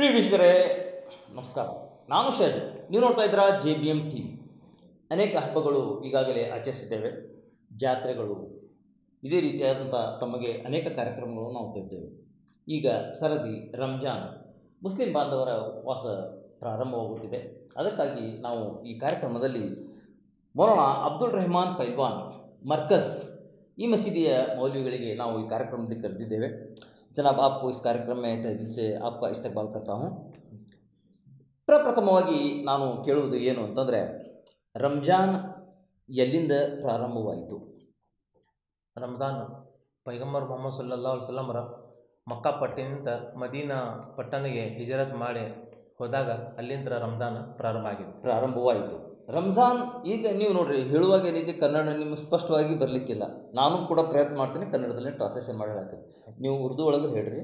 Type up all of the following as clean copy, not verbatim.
ಪ್ರಿಯ ವೀಕ್ಷಕರೇ ನಮಸ್ಕಾರ. ನಾನು ಶಹಜ್. ನೀವು ನೋಡ್ತಾ ಇದ್ದೀರಾ JBM TV. ಅನೇಕ ಹಬ್ಬಗಳು ಈಗಾಗಲೇ ಆಚರಿಸಿದ್ದೇವೆ. ಜಾತ್ರೆಗಳು, ಇದೇ ರೀತಿಯಾದಂಥ ತಮಗೆ ಅನೇಕ ಕಾರ್ಯಕ್ರಮಗಳು ನಾವು ತೆಗೆದ್ದೇವೆ. ಈಗ ಸರದಿ ರಂಜಾನ್, ಮುಸ್ಲಿಂ ಬಾಂಧವರ ಉಪವಾಸ ಪ್ರಾರಂಭವಾಗುತ್ತಿದೆ. ಅದಕ್ಕಾಗಿ ನಾವು ಈ ಕಾರ್ಯಕ್ರಮದಲ್ಲಿ ಮೌಲಾನಾ ಅಬ್ದುಲ್ ರೆಹಮಾನ್ ಪೈಲ್ವಾನ್ ಮರ್ಕಜ್ ಈ ಮಸೀದಿಯ ಮೌಲ್ವಿಗಳಿಗೆ ನಾವು ಈ ಕಾರ್ಯಕ್ರಮದಲ್ಲಿ ಕರೆದಿದ್ದೇವೆ. जनाब, आपको इस कार्यक्रम में तहे दिल से आपका इस्तकबाल करता हूँ. ಪ್ರಪ್ರಥಮವಾಗಿ ನಾನು ಕೇಳುವುದು ಏನು ಅಂತಂದರೆ, ರಂಜಾನ್ ಎಲ್ಲಿಂದ ಪ್ರಾರಂಭವಾಯಿತು? ರಮದಾನ್ ಪೈಗಂಬರ್ ಮೊಹಮ್ಮದ್ ಸಲ್ಲಲ್ಲಾಹು ಅಲೈಹಿ ವಸಲ್ಲಮರ ಮಕ್ಕಾ ಪಟ್ಟಣದಿಂದ ಮದೀನಾ ಪಟ್ಟಣಕ್ಕೆ ಹಿಜರತ್ ಮಾಡಿ ಹೋದಾಗ ಅಲ್ಲಿಂದ ರಂಜಾನ್ ಪ್ರಾರಂಭವಾಯಿತು. ರಂಜಾನ್ ಈಗ ನೀವು ನೋಡ್ರಿ, ಹೇಳುವಾಗ ಏನೈತಿ, ಕನ್ನಡ ನಿಮ್ಗೆ ಸ್ಪಷ್ಟವಾಗಿ ಬರಲಿಕ್ಕಿಲ್ಲ. ನಾನು ಕೂಡ ಪ್ರಯತ್ನ ಮಾಡ್ತೀನಿ ಕನ್ನಡದಲ್ಲಿ ಟ್ರಾನ್ಸ್ಲೇಷನ್ ಮಾಡಿ ಹಾಕಿದೆ. ನೀವು ಉರ್ದು ಒಳಗೆ ಹೇಳ್ರಿ,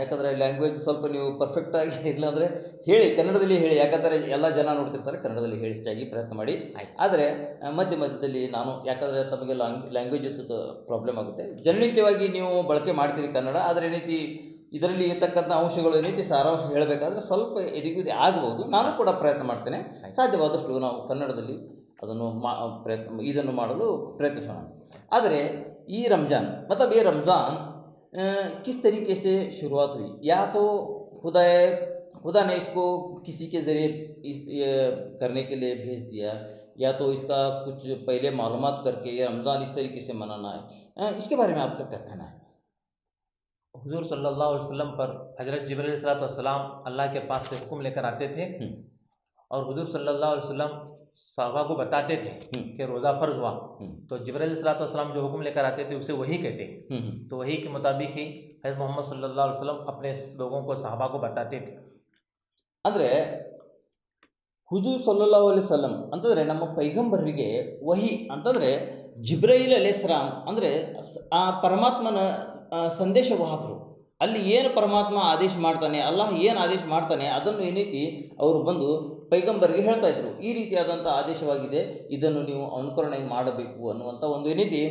ಯಾಕಂದರೆ ಲ್ಯಾಂಗ್ವೇಜ್ ಸ್ವಲ್ಪ ನೀವು ಪರ್ಫೆಕ್ಟಾಗಿ ಇಲ್ಲಾಂದರೆ ಹೇಳಿ, ಕನ್ನಡದಲ್ಲಿ ಹೇಳಿ. ಯಾಕಂದರೆ ಎಲ್ಲ ಜನ ನೋಡ್ತಿರ್ತಾರೆ, ಕನ್ನಡದಲ್ಲಿ ಹೇಳಿಷ್ಟಾಗಿ ಪ್ರಯತ್ನ ಮಾಡಿ. ಆದರೆ ಮಧ್ಯದಲ್ಲಿ ನಾನು, ಯಾಕಂದರೆ ತಮಗೆ ಲ್ಯಾಂಗ್ವೇಜ್ ಪ್ರಾಬ್ಲಮ್ ಆಗುತ್ತೆ. ಜನನಿತ್ಯವಾಗಿ ನೀವು ಬಳಕೆ ಮಾಡ್ತೀರಿ ಕನ್ನಡ, ಆದರೆ ಏನೈತಿ ಇದರಲ್ಲಿ ಇರ್ತಕ್ಕಂಥ ಅಂಶಗಳು ಏನೈತಿ ಸಾರಾಂಶ ಹೇಳಬೇಕಾದ್ರೆ ಸ್ವಲ್ಪ ಎದಿಗುದಿ ಆಗ್ಬೋದು. ನಾನು ಕೂಡ ಪ್ರಯತ್ನ ಮಾಡ್ತೇನೆ, ಸಾಧ್ಯವಾದಷ್ಟು ನಾವು ಕನ್ನಡದಲ್ಲಿ ಅದನ್ನು ಇದನ್ನು ಮಾಡಲು ಪ್ರಯತ್ನಿಸೋಣ. ಆದರೆ ಈ ರಂಜಾನ್ मतलब ये रमज़ान किस तरीके से शुरुआत हुई? या तो खुदा ने इसको किसी के ज़रिए ये करने के लिए भेज दिया, या तो इसका कुछ पहले मालूमात करके ये रमज़ान इस तरीके से मनाना है. इसके बारे में आपका क्या कहना है? हुजूर सल्लल्लाहु अलैहि वसल्लम पर हज़रत जिब्रील अलैहिस्सलाम अल्लाह के पास से हुक्म लेकर आते थे और हुजूर सल्लल्लाहु अलैहि वसल्लम सहाबा को बताते थे कि रोज़ा फ़र्ज़ हुआ, तो जिब्रील अलैहिस्सलाम जो हुक्म लेकर आते थे उसे वही कहते. तो वही के मुताबिक ही हज़रत मोहम्मद सल्लल्लाहु अलैहि वसल्लम अपने लोगों को सहाबा को बताते थे. ಅಂದರೆ ಹುಜೂರ್ ಸಲ್ಲಲ್ಲಾಹು ಅಲೈಹಿ ವಸಲ್ಲಂ ಅಂತಂದರೆ ನಮ್ಮ ಪೈಗಂಬರರಿಗೆ ವಹಿ ಅಂತಂದರೆ ಜಿಬ್ರೈಲ್ ಅಲೈಹಿಸ್ಸಲಾಂ ಅಂದರೆ ಆ ಪರಮಾತ್ಮನ ಸಂದೇಶವಾಹಕರು. ಅಲ್ಲಿ ಏನು ಪರಮಾತ್ಮ ಆದೇಶ ಮಾಡ್ತಾನೆ, ಅಲ್ಲಾಹ್ ಏನು ಆದೇಶ ಮಾಡ್ತಾನೆ ಅದನ್ನು ಏನೈತಿ ಅವರು ಬಂದು ಪೈಗಂಬರಿಗೆ ಹೇಳ್ತಾ ಇದ್ರು. ಈ ರೀತಿಯಾದಂಥ ಆದೇಶವಾಗಿದೆ, ಇದನ್ನು ನೀವು ಅನುಕರಣೆ ಮಾಡಬೇಕು ಅನ್ನುವಂಥ ಒಂದು ಏನೈತಿ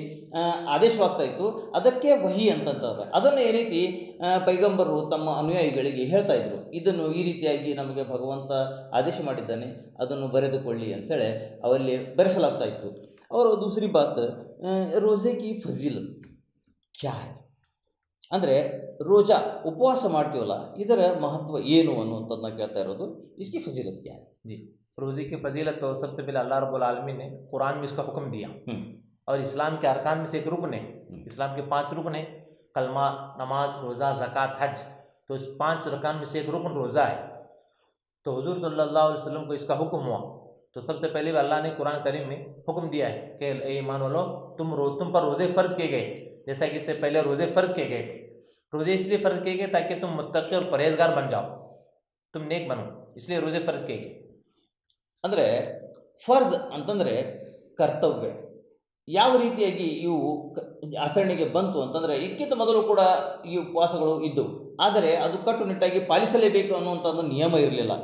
ಆದೇಶವಾಗ್ತಾ ಇತ್ತು. ಅದಕ್ಕೆ ವಹಿ ಅಂತಂತಾರೆ. ಅದನ್ನು ಏನೈತಿ ಪೈಗಂಬರು ತಮ್ಮ ಅನುಯಾಯಿಗಳಿಗೆ ಹೇಳ್ತಾ ಇದ್ರು, ಇದನ್ನು ಈ ರೀತಿಯಾಗಿ ನಮಗೆ ಭಗವಂತ ಆದೇಶ ಮಾಡಿದ್ದಾನೆ, ಅದನ್ನು ಬರೆದುಕೊಳ್ಳಿ ಅಂತೇಳಿ ಅವರಲ್ಲಿ ಬರೆಸಲಾಗ್ತಾ ಇತ್ತು. ಅವರು ದೂಸರಿ ಬಾತ್, ರೋಜೆ ಕಿ ಫಜೀಲತ್ ಕ್ಯಾ ಹೈ ಅಂದರೆ ರೋಜಾ ಉಪವಾಸ ಮಾಡ್ತೀವಲ್ಲ, ಇದರ ಮಹತ್ವ ಏನು ಅನ್ನುವಂಥದ್ದನ್ನ ಕೇಳ್ತಾ ಇರೋದು. इसकी फजीलत क्या है? जी, रोज़े की फजीलत तो सबसे पहले अल्लाह रब्बुल आलमीन ने कुरान में इसका हुक्म दिया और इस्लाम के अरकान में से एक रुकन है. इस्लाम के 5 रुकन है, कलमा, नमाज, रोज़ा, ज़कात, हज. तो इस 5 रकान में से एक रुकन रोज़ा है. तो हुजूर सल्लल्लाहु अलैहि वसल्लम को इसका हुक्म हुआ. तो सबसे पहले अल्लाह ने कुरान करीम में हुक्म दिया है कि ईमान वालों, तुम पर रोज़े फ़र्ज़ किए गए, जैसा कि इससे पहले रोज़े फ़र्ज़ किए गए थे. रोज़े इसलिए फ़र्ज़ किए गए ताकि तुम मुत्तक़ी और परहेज़गार बन जाओ, तुम नेक बनो, इसलिए रोज़े फ़र्ज़ किए गए. ಅಂದರೆ ಫರ್ಜ್ ಅಂತಂದರೆ ಕರ್ತವ್ಯ. ಯಾವ ರೀತಿಯಾಗಿ ಇವು ಆಚರಣೆಗೆ ಬಂತು ಅಂತಂದರೆ, ಇದಕ್ಕಿಂತ ಮೊದಲು ಕೂಡ ಈ ಉಪವಾಸಗಳು ಇದ್ದವು, ಆದರೆ ಅದು ಕಟ್ಟುನಿಟ್ಟಾಗಿ ಪಾಲಿಸಲೇಬೇಕು ಅನ್ನುವಂಥದ್ದು ನಿಯಮ ಇರಲಿಲ್ಲ.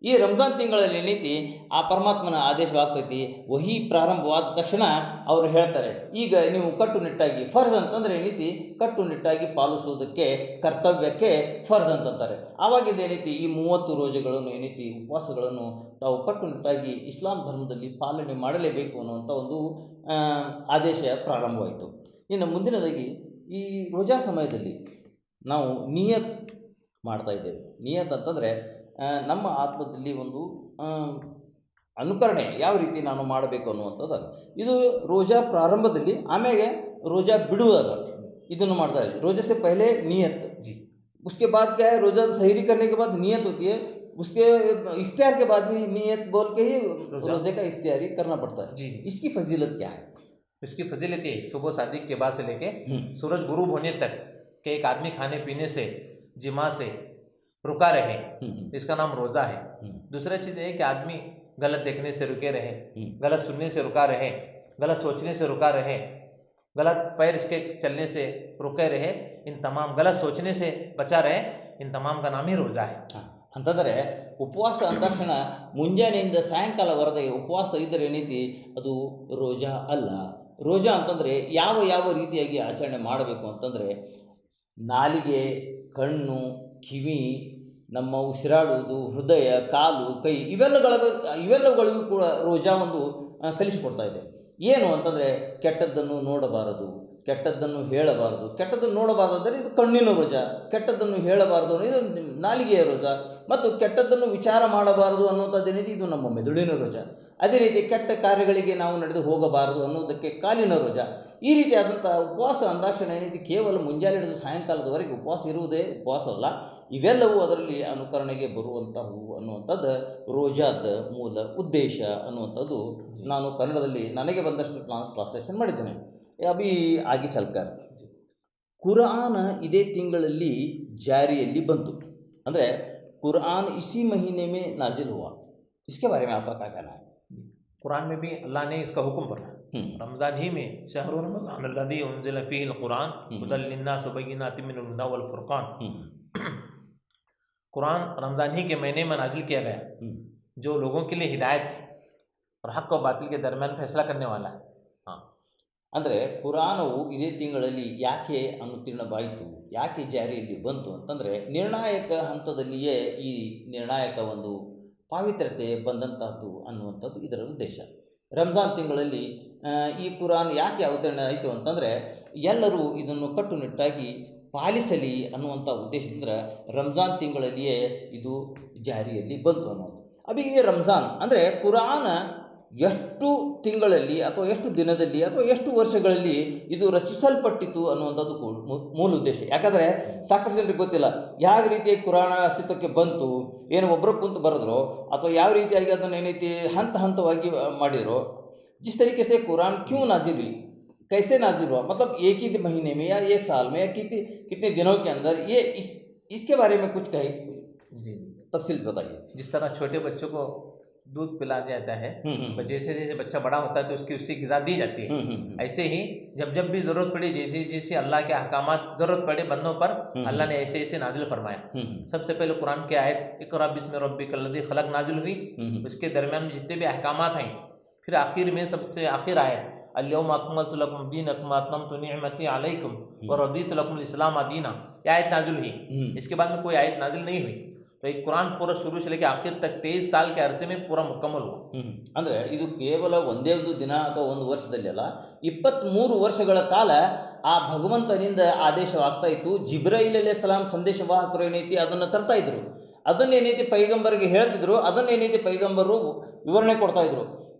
ಈ ರಂಜಾನ್ ತಿಂಗಳಲ್ಲಿ ಏನೈತಿ ಆ ಪರಮಾತ್ಮನ ಆದೇಶವಾಗ್ತೈತಿ. ವಹಿ ಪ್ರಾರಂಭವಾದ ತಕ್ಷಣ ಅವರು ಹೇಳ್ತಾರೆ, ಈಗ ನೀವು ಕಟ್ಟುನಿಟ್ಟಾಗಿ, ಫರ್ಜ್ ಅಂತಂದರೆ ಏನೈತಿ ಕಟ್ಟುನಿಟ್ಟಾಗಿ ಪಾಲಿಸುವುದಕ್ಕೆ, ಕರ್ತವ್ಯಕ್ಕೆ ಫರ್ಜ್ ಅಂತಂತಾರೆ. ಆವಾಗಿದ್ದೇನೈತಿ ಈ 30 ರೋಜೆಗಳನ್ನು ಏನೈತಿ ಉಪವಾಸಗಳನ್ನು ತಾವು ಕಟ್ಟುನಿಟ್ಟಾಗಿ ಇಸ್ಲಾಂ ಧರ್ಮದಲ್ಲಿ ಪಾಲನೆ ಮಾಡಲೇಬೇಕು ಅನ್ನುವಂಥ ಒಂದು ಆದೇಶ ಪ್ರಾರಂಭವಾಯಿತು. ಇನ್ನು ಮುಂದಿನದಾಗಿ ಈ ರೋಜಾ ಸಮಯದಲ್ಲಿ ನಾವು ನಿಯತ್ ಮಾಡ್ತಾ ಇದ್ದೇವೆ. ನಿಯತ್ ಅಂತಂದರೆ ನಮ್ಮ ಆತ್ಮದಲ್ಲಿ ಒಂದು ಅನುಕರಣೆ, ಯಾವ ರೀತಿ ನಾನು ಮಾಡಬೇಕು ಅನ್ನುವಂಥದ್ದು. ಇದು ರೋಜಾ ಪ್ರಾರಂಭದಲ್ಲಿ, ಆಮೇಲೆ ರೋಜಾ ಬಿಡುವಾಗ ಇದನ್ನು ಮಾಡ್ತಾ ಇದ್ದೀವಿ. रोजे से पहले नियत जी, उसके बाद क्या है, रोज़ा सहरी करने के बाद नियत होती है, उसके इफ्तियार के बाद भी नियत बोल के ही रोज़े का इफ्तियारी करना पड़ता है जी. इसकी फजीलत क्या है? इसकी फजीलत ये, सुबह सादिक के बाद से लेके सूरज गुरूब होने तक कि एक आदमी खाने पीने से, जिमा से रुका रहे, इसका नाम रोज़ा है. दूसरा चीज़ है कि आदमी गलत देखने से रुके रहे, गलत सुनने से रुका रहे, गलत सोचने से रुका रहे, गलत पैर इसके चलने से रुके रहे, इन तमाम गलत सोचने से बचा रहे, इन तमाम का नाम ही रोज़ा है. ಅಂತಂದರೆ ಉಪವಾಸ ಅಂದಾಕ್ಷಣ ಮುಂಜಾನೆಯಿಂದ ಸಾಯಂಕಾಲವರೆಗೆ ಉಪವಾಸ ಇದ್ದರೆ ಏನೈತಿ ಅದು ರೋಜಾ ಅಲ್ಲ. ರೋಜಾ ಅಂತಂದರೆ ಯಾವ ರೀತಿಯಾಗಿ ಆಚರಣೆ ಮಾಡಬೇಕು ಅಂತಂದರೆ, ನಾಲಿಗೆ, ಕಣ್ಣು, ಕಿವಿ ನಮ್ಮ ಉಸಿರಾಡುವುದು, ಹೃದಯ, ಕಾಲು, ಕೈ ಇವೆಲ್ಲಗಳಿಗೂ ಕೂಡ ರೋಜಾ ಒಂದು ಕಲಿಸಿಕೊಡ್ತಾ ಇದೆ. ಏನು ಅಂತಂದರೆ ಕೆಟ್ಟದ್ದನ್ನು ನೋಡಬಾರದು, ಕೆಟ್ಟದ್ದನ್ನು ಹೇಳಬಾರದು. ಕೆಟ್ಟದ್ದನ್ನು ನೋಡಬಾರದು ಅಂದರೆ ಇದು ಕಣ್ಣಿನ ರೋಜಾ, ಕೆಟ್ಟದ್ದನ್ನು ಹೇಳಬಾರದು ಅಂದರೆ ಇದು ನಾಲಿಗೆಯ ರೋಜಾ, ಮತ್ತು ಕೆಟ್ಟದ್ದನ್ನು ವಿಚಾರ ಮಾಡಬಾರದು ಅನ್ನುವಂಥದ್ದೇನಿದೆ ಇದು ನಮ್ಮ ಮೆದುಳಿನ ರೋಜಾ. ಅದೇ ರೀತಿ ಕೆಟ್ಟ ಕಾರ್ಯಗಳಿಗೆ ನಾವು ನಡೆದು ಹೋಗಬಾರದು ಅನ್ನೋದಕ್ಕೆ ಕಾಲಿನ ರೋಜಾ. ಈ ರೀತಿಯಾದಂಥ ಉಪವಾಸ ಅಂದಾಕ್ಷಣ ಏನಿದೆ ಕೇವಲ ಮುಂಜಾನೆ ಹಿಡಿದು ಸಾಯಂಕಾಲದವರೆಗೆ ಉಪವಾಸ ಇರುವುದೇ ಉಪವಾಸ ಅಲ್ಲ, ಇವೆಲ್ಲವೂ ಅದರಲ್ಲಿ ಅನುಕರಣೆಗೆ ಬರುವಂಥವು ಅನ್ನುವಂಥದ್ದು ರೋಜಾದ ಮೂಲ ಉದ್ದೇಶ ಅನ್ನುವಂಥದ್ದು ನಾನು ಕನ್ನಡದಲ್ಲಿ ನನಗೆ ಬಂದಷ್ಟು ನಾನು ಟ್ರಾನ್ಸ್ಲೇಷನ್ ಮಾಡಿದ್ದೇನೆ. ಅಭಿ ಆಗಿ ಚಲ್ಕರ್ ಕುರಾನ್ ಇದೇ ತಿಂಗಳಲ್ಲಿ ಜಾರಿಯಲ್ಲಿ ಬಂತು, ಅಂದರೆ कुरान इसी महीने में नाजिल हुआ, इसके बारे में आपका क्या कहना है? कुरान में भी अल्लाह ने इसका हुक्म पढ़ा, रमज़ान ही में शहर रमज़ान अल्लज़ी उन्ज़िल फ़ीहिल कुरान हुदल लिन्नास व बय्यिनातिन मिनल हुदा वल फ़ुरक़ान। कुरान रमज़ान ही के महीने में नाजिल किया गया, जो लोगों के लिए हिदायत है और हक़ और बातिल के दरमियान फैसला करने वाला है। हाँ, ಅಂದರೆ ಕುರಾನವು ಇದೇ ತಿಂಗಳಲ್ಲಿ ಯಾಕೆ ಅನುತ್ತೀರ್ಣವಾಯಿತು, ಯಾಕೆ ಜಾರಿಯಲ್ಲಿ ಬಂತು ಅಂತಂದರೆ ನಿರ್ಣಾಯಕ ಹಂತದಲ್ಲಿಯೇ ಈ ನಿರ್ಣಾಯಕ ಒಂದು ಪಾವಿತ್ರ್ಯತೆ ಬಂದಂತಹದ್ದು ಅನ್ನುವಂಥದ್ದು ಇದರ ಉದ್ದೇಶ. ರಂಜಾನ್ ತಿಂಗಳಲ್ಲಿ ಈ ಕುರಾನ್ ಯಾಕೆ ಅವತರಣ ಆಯಿತು ಅಂತಂದರೆ ಎಲ್ಲರೂ ಇದನ್ನು ಕಟ್ಟುನಿಟ್ಟಾಗಿ ಪಾಲಿಸಲಿ ಅನ್ನುವಂಥ ಉದ್ದೇಶದಿಂದ ರಂಜಾನ್ ತಿಂಗಳಲ್ಲಿಯೇ ಇದು ಜಾರಿಯಲ್ಲಿ ಬಂತು ಅನ್ನೋದು. ಅಭಿ ರಂಜಾನ್ ಅಂದರೆ ಕುರಾನ್ ಎಷ್ಟು ತಿಂಗಳಲ್ಲಿ ಅಥವಾ ಎಷ್ಟು ದಿನದಲ್ಲಿ ಅಥವಾ ಎಷ್ಟು ವರ್ಷಗಳಲ್ಲಿ ಇದು ರಚಿಸಲ್ಪಟ್ಟಿತು ಅನ್ನುವಂಥದ್ದು ಮೂಲ ಉದ್ದೇಶ. ಯಾಕಂದರೆ ಸಾಕಷ್ಟು ಜನರಿಗೆ ಗೊತ್ತಿಲ್ಲ ಯಾವ ರೀತಿಯಾಗಿ ಕುರಾನ ಅಸ್ತಿತ್ವಕ್ಕೆ ಬಂತು, ಏನು ಒಬ್ಬರು ಕುಂತು ಬರೆದ್ರು ಅಥವಾ ಯಾವ ರೀತಿಯಾಗಿ ಅದನ್ನು ಏನೈತಿ ಹಂತ ಹಂತವಾಗಿ ಮಾಡಿದ್ರು. जिस तरीके से कुरान क्यों नाजिल हुई, कैसे नाजिल हुआ, मतलब एक ही महीने में या एक साल में या कितने दिनों के अंदर, ये इसके बारे में कुछ कहे जी तफसील बताइए. जिस तरह छोटे बच्चों को दूध पिलाया जाता है, जैसे जैसे बच्चा बड़ा होता है तो उसकी ग़िज़ा दी जाती है, ऐसे ही जब भी ज़रूरत पड़ी, जैसे जैसे अल्लाह के अहकामात ज़रूरत पड़े बंदों पर, अल्लाह ने ऐसे ऐसे नाजिल फरमाया. सबसे पहले कुरान की आयत इक़रा बिस्मि रब्बिकल लज़ी खलक़ नाजिल हुई. उसके दरमियान जितने भी अहकामात हैं, फिर आखिर में सबसे आखिर आयत अल-यौमा अकमलतु लकुम दीनकुम व अतममतु निअमती अलैकुम व रदीतु लकुमुल इस्लाम दीना, ये आयत नाजिल हुई. इसके बाद में कोई आयत नाजिल नहीं हुई. तो एक कुरान पूरा शुरू से लेकर आखिर तक 23 साल के अरसे में पूरा मुकम्मल हुआ. ಅಂದರೆ ಇದು ಕೇವಲ ಒಂದೇ ಒಂದು ದಿನ ಅಥವಾ ಒಂದು ವರ್ಷದಲ್ಲಿ ಅಲ್ಲ, 23 ವರ್ಷಗಳ ಕಾಲ ಆ ಭಗವಂತನಿಂದ ಆದೇಶವಾಗ್ತಾ ಇತ್ತು. ಜಿಬ್ರೈಲ್ ಅಲೈಹಿಸ್ಸಲಾಂ ಸಂದೇಶವಾಹಕರು ಏನೈತಿ ಅದನ್ನು ತರ್ತಾ ಇದ್ರು, ಅದನ್ನೇನೈತಿ ಪೈಗಂಬರ್ಗೆ ಹೇಳ್ತಿದ್ರು, ಅದನ್ನೇನೈತಿ ಪೈಗಂಬರು ವಿವರಣೆ ಕೊಡ್ತಾ ಇದ್ರು.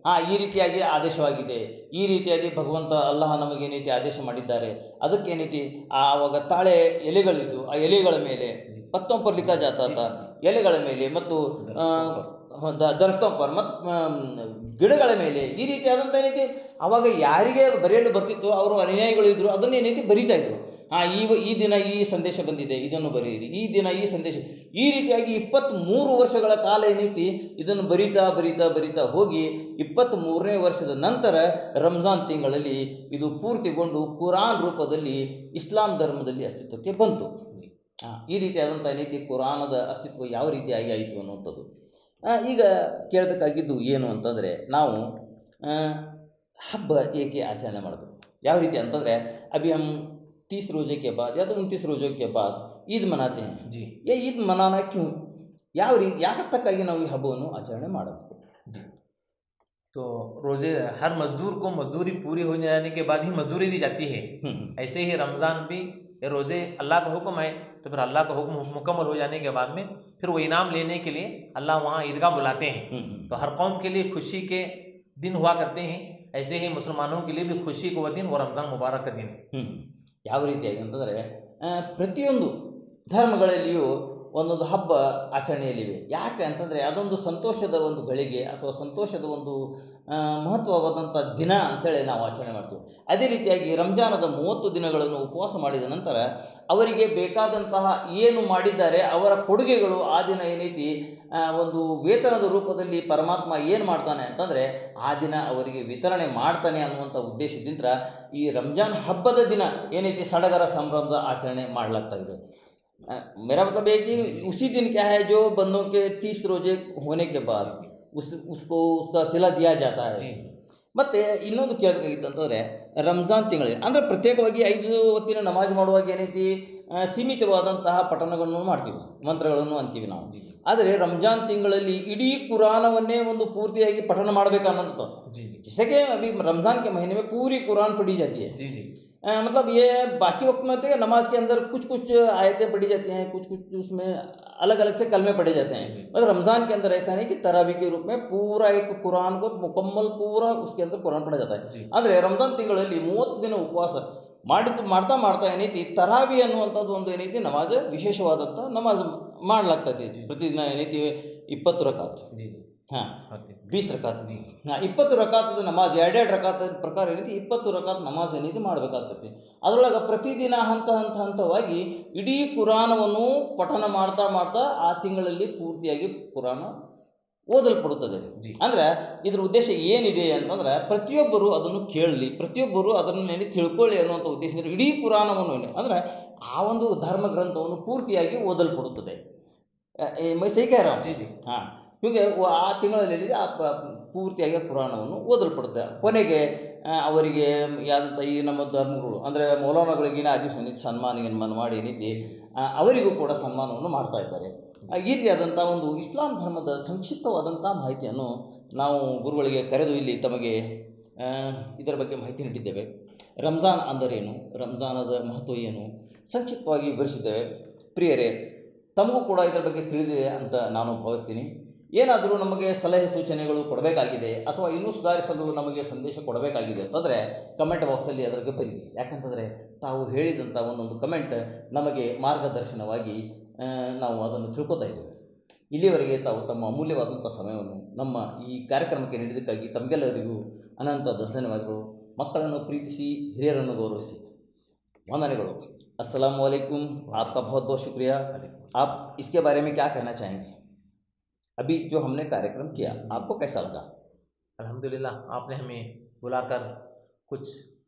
ಈ ರೀತಿಯಾಗಿ ಆದೇಶವಾಗಿದೆ, ಈ ರೀತಿಯಾಗಿ ಭಗವಂತ ಅಲ್ಲಾಹ ನಮಗೇನೈತಿ ಆದೇಶ ಮಾಡಿದ್ದಾರೆ. ಅದಕ್ಕೇನೈತಿ ಆವಾಗ ತಾಳೆ ಎಲೆಗಳಿದ್ದು, ಆ ಎಲೆಗಳ ಮೇಲೆ ಪತ್ತೋಂ ಪರ್ ಲಿಖಾ ಜಾತಾ ತಾ, ಎಲೆಗಳ ಮೇಲೆ ಮತ್ತು ದರ್ತೋಂ ಪರ್ ಮತ್ತು ಗಿಡಗಳ ಮೇಲೆ ಈ ರೀತಿಯಾದಂಥ ಏನೈತಿ ಆವಾಗ ಯಾರಿಗೆ ಬರೆಯಲು ಬರ್ತಿತ್ತು ಅವರು ಅನುಯಾಯಿಗಳು ಇದ್ದರು, ಅದನ್ನೇನೈತಿ ಬರೀತಾ ಇದ್ರು. ಈ ದಿನ ಈ ಸಂದೇಶ ಬಂದಿದೆ, ಇದನ್ನು ಬರೆಯಿರಿ, ಈ ದಿನ ಈ ಸಂದೇಶ, ಈ ರೀತಿಯಾಗಿ 23 ವರ್ಷಗಳ ಕಾಲ ಏನೈತಿ ಇದನ್ನು ಬರಿತಾ ಬರಿತಾ ಬರಿತಾ ಹೋಗಿ 23ನೇ ವರ್ಷದ ನಂತರ ರಂಜಾನ್ ತಿಂಗಳಲ್ಲಿ ಇದು ಪೂರ್ತಿಗೊಂಡು ಕುರಾನ್ ರೂಪದಲ್ಲಿ ಇಸ್ಲಾಂ ಧರ್ಮದಲ್ಲಿ ಅಸ್ತಿತ್ವಕ್ಕೆ ಬಂತು. ಈ ರೀತಿಯಾದಂಥ ಏನೈತಿ ಕುರಾನದ ಅಸ್ತಿತ್ವ ಯಾವ ರೀತಿಯಾಗಿ ಆಯಿತು ಅನ್ನುವಂಥದ್ದು. ಈಗ ಕೇಳಬೇಕಾಗಿದ್ದು ಏನು ಅಂತಂದರೆ ನಾವು ಹಬ್ಬ ಏಕೆ ಆಚರಣೆ ಮಾಡಬೇಕು, ಯಾವ ರೀತಿ ಅಂತಂದರೆ ಅಭಿ ಹಮ್ 30 रोज़े के बाद या तो 29 रोज़ों के बाद ईद मनाते हैं जी. ये ईद मनाना क्यों, ಯಾವ ರೀತಿ ಯಾಕತ್ತಕ್ಕಾಗಿ ನಾವು ಈ ಹಬ್ಬವನ್ನು ಆಚರಣೆ ಮಾಡಬೇಕು? जी, तो रोज़े हर मज़दूर को मज़दूरी पूरी हो जाने के बाद ही मज़दूरी दी जाती है. ऐसे ही रमज़ान भी ये रोज़े अल्लाह का हुक्म है, तो फिर अल्लाह का हुक्म मुकम्मल हो जाने के बाद में फिर वो इनाम लेने के लिए अल्लाह वहाँ ईदगाह बुलाते हैं. तो हर कौम के लिए खुशी के दिन हुआ करते हैं, ऐसे ही मुसलमानों के लिए भी खुशी का वो दिन वो रमज़ान मुबारक का दिन. ಯಾವ ರೀತಿಯಾಗಿ ಅಂತಂದರೆ ಪ್ರತಿಯೊಂದು ಧರ್ಮಗಳಲ್ಲಿಯೂ ಒಂದೊಂದು ಹಬ್ಬ ಆಚರಣೆಯಲ್ಲಿವೆ. ಯಾಕೆ ಅಂತಂದರೆ ಅದೊಂದು ಸಂತೋಷದ ಒಂದು ಗಳಿಗೆ ಅಥವಾ ಸಂತೋಷದ ಒಂದು ಮಹತ್ವವಾದಂಥ ದಿನ ಅಂಥೇಳಿ ನಾವು ಆಚರಣೆ ಮಾಡ್ತೀವಿ. ಅದೇ ರೀತಿಯಾಗಿ ರಂಜಾನದ 30 ದಿನಗಳನ್ನು ಉಪವಾಸ ಮಾಡಿದ ನಂತರ ಅವರಿಗೆ ಬೇಕಾದಂತಹ ಏನು ಮಾಡಿದ್ದಾರೆ ಅವರ ಕೊಡುಗೆಗಳು ಆ ದಿನ ಏನೈತಿ ಒಂದು ವೇತನದ ರೂಪದಲ್ಲಿ ಪರಮಾತ್ಮ ಏನು ಮಾಡ್ತಾನೆ ಅಂತಂದರೆ ಆ ದಿನ ಅವರಿಗೆ ವಿತರಣೆ ಮಾಡ್ತಾನೆ ಅನ್ನುವಂಥ ಉದ್ದೇಶದಿಂದ ಈ ರಂಜಾನ್ ಹಬ್ಬದ ದಿನ ಏನೈತಿ ಸಡಗರ ಸಂಭ್ರಮದ ಆಚರಣೆ ಮಾಡಲಾಗ್ತಾ ಇದೆ. मेरा मतलब है कि उसी दिन क्या है जो बंदों के 30 रोजे होने के बाद उसको उसका सिला दिया जाता है. ಮತ್ತು ಇನ್ನೊಂದು ಕೇಳಬೇಕಾಗಿತ್ತು ಅಂತಂದರೆ ರಂಜಾನ್ ತಿಂಗಳಿಗೆ ಅಂದರೆ ಪ್ರತ್ಯೇಕವಾಗಿ 5 ಹೊತ್ತಿನ ನಮಾಜ್ ಮಾಡುವಾಗ ಏನೈತಿ ಸೀಮಿತವಾದಂತಹ ಪಠಣಗಳನ್ನು ಮಾಡ್ತೀವಿ, ಮಂತ್ರಗಳನ್ನು ಅಂತೀವಿ ನಾವು. ಆದರೆ ರಂಜಾನ್ ತಿಂಗಳಲ್ಲಿ ಇಡೀ ಕುರಾನವನ್ನೇ ಒಂದು ಪೂರ್ತಿಯಾಗಿ ಪಠಣ ಮಾಡಬೇಕನ್ನೋದು. जी जी जैसे कि अभी रमज़ान के महीने में पूरी कुरान पढ़ी जाती है. जी जी मतलब ये बाकी वक्त में होते हैं नमाज के अंदर कुछ कुछ आयतें पढ़ी जाती हैं, कुछ कुछ उसमें अलग अलग से कलमे पढ़े जाते हैं. मगर रमज़ान के अंदर ऐसा नहीं कि तरावी के रूप में पूरा एक कुरान को मुकम्मल पूरा उसके अंदर कुरान पढ़ा जाता है. ಆದರೆ ರಂಜಾನ್ ತಿಂಗಳಲ್ಲಿ 30 ದಿನ ಉಪವಾಸ ಮಾಡ್ತಾ ಮಾಡ್ತಾ ಏನೈತಿ ತರಾವಿ ಅನ್ನುವಂಥದ್ದು ಒಂದು ಏನೈತಿ ನಮಾಜ್ ವಿಶೇಷವಾದಂಥ ನಮಾಜ್ ಮಾಡಲಾಗ್ತೈತಿ. ಪ್ರತಿದಿನ ಏನೈತಿ 20 ರಕಾತ್. जी ಹಾಂ, ओके 20 ರಕಾತ್. ಹಾಂ, 20 ರಕಾತದ ನಮಾಜ್, ಎರಡೆರಡು ರಕಾತ ಪ್ರಕಾರ ಏನೈತಿ 20 ರಕಾತ್ ನಮಾಜ್ ಏನೈತಿ ಮಾಡಬೇಕಾಗ್ತೈತಿ. ಅದರೊಳಗೆ ಪ್ರತಿದಿನ ಹಂತವಾಗಿ ಇಡೀ ಕುರಾನವನ್ನು ಪಠನ ಮಾಡ್ತಾ ಮಾಡ್ತಾ ಆ ತಿಂಗಳಲ್ಲಿ ಪೂರ್ತಿಯಾಗಿ ಕುರಾನ ಓದಲ್ಪಡುತ್ತದೆ. ಅಂದರೆ ಇದ್ರ ಉದ್ದೇಶ ಏನಿದೆ ಅಂತಂದ್ರೆ ಪ್ರತಿಯೊಬ್ಬರು ಅದನ್ನು ಕೇಳಲಿ, ಪ್ರತಿಯೊಬ್ಬರು ಅದನ್ನು ತಿಳ್ಕೊಳ್ಳಿ ಅನ್ನುವಂಥ ಉದ್ದೇಶದಿಂದ ಇಡೀ ಕುರಾನವನ್ನು ಅಂದರೆ ಆ ಒಂದು ಧರ್ಮ ಗ್ರಂಥವನ್ನು ಪೂರ್ತಿಯಾಗಿ ಓದಲ್ಪಡುತ್ತದೆ. ಮೈ ಸೈ ಕಹ ರहा हूं. जी जी ಹಾಂ, ಹೀಗೆ ಆ ತಿಂಗಳಲ್ಲಿ ಆ ಪೂರ್ತಿಯಾಗಿ ಕುರಾನವನ್ನು ಓದಲ್ಪಡುತ್ತೆ. ಕೊನೆಗೆ ಅವರಿಗೆ ಯಾದಂಥ ಈ ನಮ್ಮ ಧರ್ಮಗಳು ಅಂದರೆ ಮೌಲಾನಗಳಿಗಿನ ಆ ದಿವಸ ಏನೈತಿ ಸನ್ಮಾನ ಮಾಡಿ ಏನೈತಿ ಅವರಿಗೂ ಕೂಡ ಸನ್ಮಾನವನ್ನು ಮಾಡ್ತಾ ಇದ್ದಾರೆ. ಈ ರೀತಿಯಾದಂಥ ಒಂದು ಇಸ್ಲಾಂ ಧರ್ಮದ ಸಂಕ್ಷಿಪ್ತವಾದಂಥ ಮಾಹಿತಿಯನ್ನು ನಾವು ಗುರುಗಳಿಗೆ ಕರೆದು ಇಲ್ಲಿ ತಮಗೆ ಇದರ ಬಗ್ಗೆ ಮಾಹಿತಿ ನೀಡಿದ್ದೇವೆ. ರಂಜಾನ್ ಅಂದರೇನು, ರಂಜಾನದ ಮಹತ್ವ ಏನು ಸಂಕ್ಷಿಪ್ತವಾಗಿ ವಿವರಿಸಿದ್ದೇವೆ. ಪ್ರಿಯರೇ, ತಮಗೂ ಕೂಡ ಇದರ ಬಗ್ಗೆ ತಿಳಿದಿದೆ ಅಂತ ನಾನು ಭಾವಿಸ್ತೀನಿ. ಏನಾದರೂ ನಮಗೆ ಸಲಹೆ ಸೂಚನೆಗಳು ಕೊಡಬೇಕಾಗಿದೆ ಅಥವಾ ಇನ್ನೂ ಸುಧಾರಿಸಲು ನಮಗೆ ಸಂದೇಶ ಕೊಡಬೇಕಾಗಿದೆ ಅಂತಂದರೆ ಕಮೆಂಟ್ ಬಾಕ್ಸಲ್ಲಿ ಅದರ ಬಗ್ಗೆ ಬರೀರಿ. ಯಾಕಂತಂದರೆ ತಾವು ಹೇಳಿದಂಥ ಒಂದೊಂದು ಕಮೆಂಟ್ ನಮಗೆ ಮಾರ್ಗದರ್ಶನವಾಗಿ ನಾವು ಅದನ್ನು ತಿಳ್ಕೊತಾ ಇದ್ದೇವೆ. ಇಲ್ಲಿವರೆಗೆ ತಾವು ತಮ್ಮ ಅಮೂಲ್ಯವಾದಂಥ ಸಮಯವನ್ನು ನಮ್ಮ ಈ ಕಾರ್ಯಕ್ರಮಕ್ಕೆ ನೀಡಿದ್ದಕ್ಕಾಗಿ ತಮಗೆಲ್ಲರಿಗೂ ಅನಂತ ಧನ್ಯವಾದಗಳು. ಮಕ್ಕಳನ್ನು ಪ್ರೀತಿಸಿ, ಹಿರಿಯರನ್ನು ಗೌರವಿಸಿ. ವಂದನೆಗಳು. अस्सलाम वालेकुम. आपका बहुत बहुत शुक्रिया. आप इसके बारे में क्या कहना चाहेंगे? अभी जो हमने कार्यक्रम किया आपको कैसा लगा? अल्हम्दुलिल्लाह, आपने हमें बुलाकर कुछ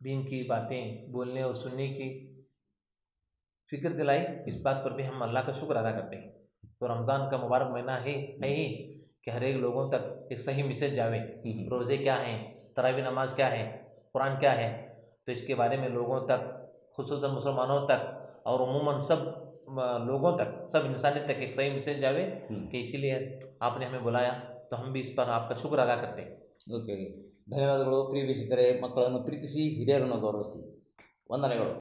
दीन की बातें बोलने और सुनने की फिक्र दिलाई. इस बात पर भी हम अल्लाह का शुक्र अदा करते हैं. तो रमज़ान का मुबारक महीना है ही कि हर एक लोगों तक एक सही मैसेज जावे. रोज़े क्या हैं, तरावी नमाज क्या है, कुरान क्या है, तो इसके बारे में लोगों तक, खुसूसन मुसलमानों तक और उमूमन सब लोगों तक, सब इंसानियत तक एक सही मैसेज जावे कि इसीलिए आपने हमें बुलाया. तो हम भी इस पर आपका शुक्र अदा करते हैं. ಓಕೆ, ಧನ್ಯವಾದಗಳು. ಪ್ರಿಯ ವೀಕ್ಷಕರೇ, ಮಕ್ಕಳನ್ನು ಪ್ರೀತಿಸಿ, ಹಿರಿಯರನ್ನು ಗೌರವಿಸಿ. ವಂದನೆಗಳು.